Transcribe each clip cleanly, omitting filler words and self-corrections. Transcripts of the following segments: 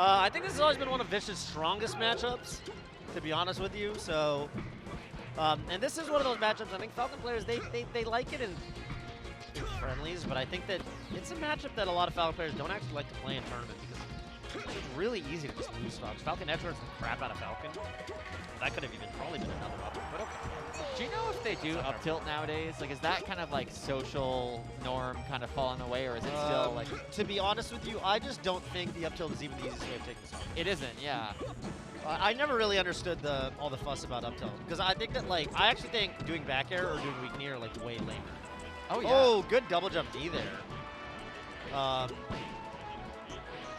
I think this has always been one of Vish's strongest matchups, to be honest with you. So, and this is one of those matchups. I think Falcon players they like it in friendlies, but I think that it's a matchup that a lot of Falcon players don't actually like to play in tournaments because it's really easy to just lose stocks. Falcon edge guards the crap out of Falcon. That could have even probably been another up, but okay. Do you know if they do up tilt nowadays? Like, is that kind of like social norm kind of falling away, or is it still like? To be honest with you, I just don't think the up tilt is even the easiest way of taking stock. It isn't, yeah. I never really understood all the fuss about up tilt because I think that I actually think doing back air or doing weak knee are like way lamer. Oh yeah. Oh, good double jump D there.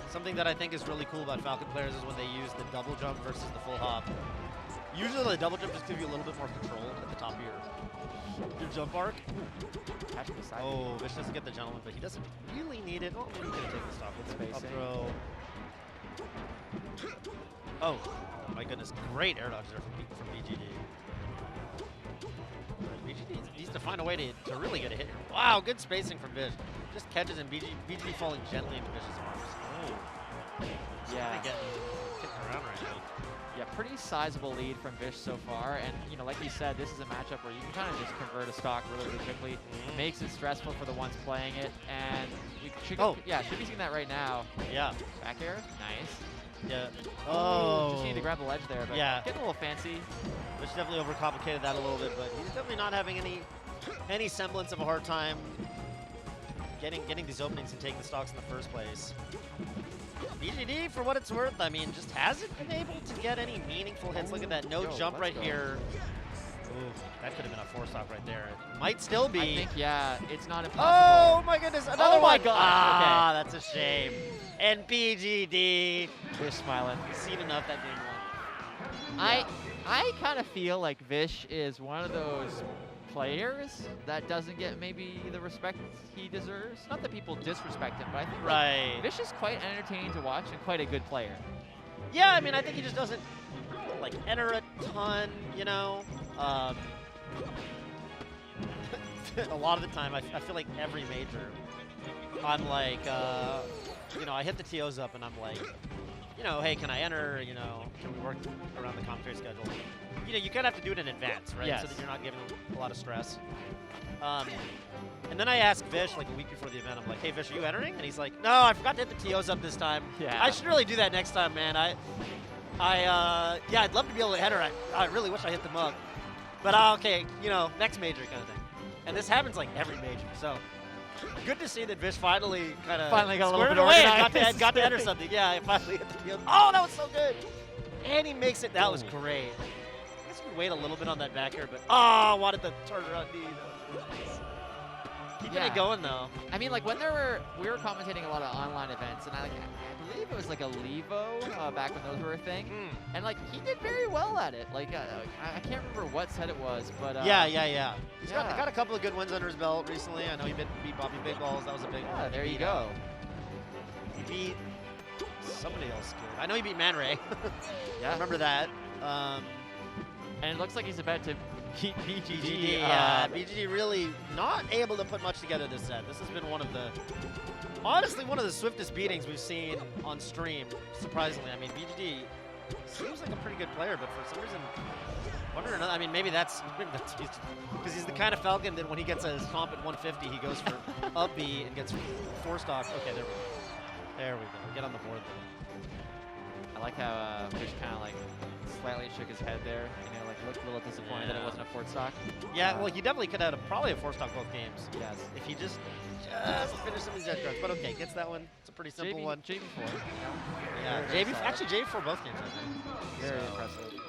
Something that I think is really cool about Falcon players is when they use the double jump versus the full hop. Usually the double jump just gives you a little bit more control at the top of your jump arc. Catching the side. Oh, Vish doesn't get the gentleman, but he doesn't really need it. Oh, maybe he could take the stock with space. Up throw. Oh, my goodness. Great air dodge there from BGD. BGD needs to find a way to really get a hit here. Wow, good spacing from Vish. Just catches and BGD falling gently into Vish's arms. Oh. Yeah. Getting kicked around right now. Yeah, pretty sizable lead from Vish so far, and you know, like you said, this is a matchup where you can kind of just convert a stock really, really quickly. It makes it stressful for the ones playing it, and we should should be seeing that right now. Yeah. Back air, nice. Yeah. Oh. Just need to grab the ledge there, but yeah, getting a little fancy. Which definitely overcomplicated that a little bit, but he's definitely not having any semblance of a hard time getting these openings and taking the stocks in the first place. BGD, for what it's worth, I mean, just hasn't been able to get any meaningful hits. Look at that, no jump right here. Ooh, that could have been a 4-stock right there. It might still be. I think, yeah, it's not impossible. Oh my goodness, another one. Oh my gosh, ah, okay. That's a shame. And BGD. Vish smiling. He's seen enough that game one. Yeah. I kind of feel like Vish is one of those players that doesn't get maybe the respect he deserves. Not that people disrespect him, but I think like, Vish is quite entertaining to watch and quite a good player. Yeah, I mean, I think he just doesn't like enter a ton, you know. A lot of the time, I feel like every major, I'm like, you know, I hit the TOs up and I'm like, you know, hey, can I enter? You know, can we work around the commentary schedule? You know, you kind of have to do it in advance, right? Yes. So that you're not giving a lot of stress. And then I asked Vish like a week before the event. I'm like, hey, Vish, are you entering? And he's like, no, I forgot to hit the TOs up this time. Yeah. I should really do that next time, man. Yeah, I'd love to be able to enter. I really wish I hit them up. But okay, you know, next major kind of thing. And this happens like every major. So good to see that Vish finally kind of got a little bit away organized. and got to enter something. Yeah, I finally hit the field. Oh, that was so good. And he makes it. That was great. I guess we wait a little bit on that back air, but oh, wanted the turnaround knee. Keeping it going though. I mean, like when we were commentating a lot of online events, and I believe it was like a Levo back when those were a thing, and like he did very well at it. Like I can't remember what set it was, but yeah. He's got a couple of good wins under his belt recently. I know he beat Bobby Big Balls. That was a big one. Yeah, there you go. He beat somebody else good. I know he beat Man Ray. Yeah, I remember that. And it looks like he's about to beat BGD. Yeah, BGD really not able to put much together this set. This has been honestly one of the swiftest beatings we've seen on stream, surprisingly. I mean, BGD seems like a pretty good player, but for some reason, I mean, maybe that's because he's the kind of Falcon that when he gets a comp at 150, he goes for up B and gets 4 stocks. Okay, there we go. There we go. Get on the board there. I like how Vish kind of like slightly shook his head there. You know, like looked a little disappointed that it wasn't a 4th stock. Yeah, well, he definitely could have had probably a 4-stock both games. Yes. If he just finished some of these edge guards. But okay, gets that one. It's a pretty simple one. JV4. Yeah, actually JV4 both games, I think. Very impressive.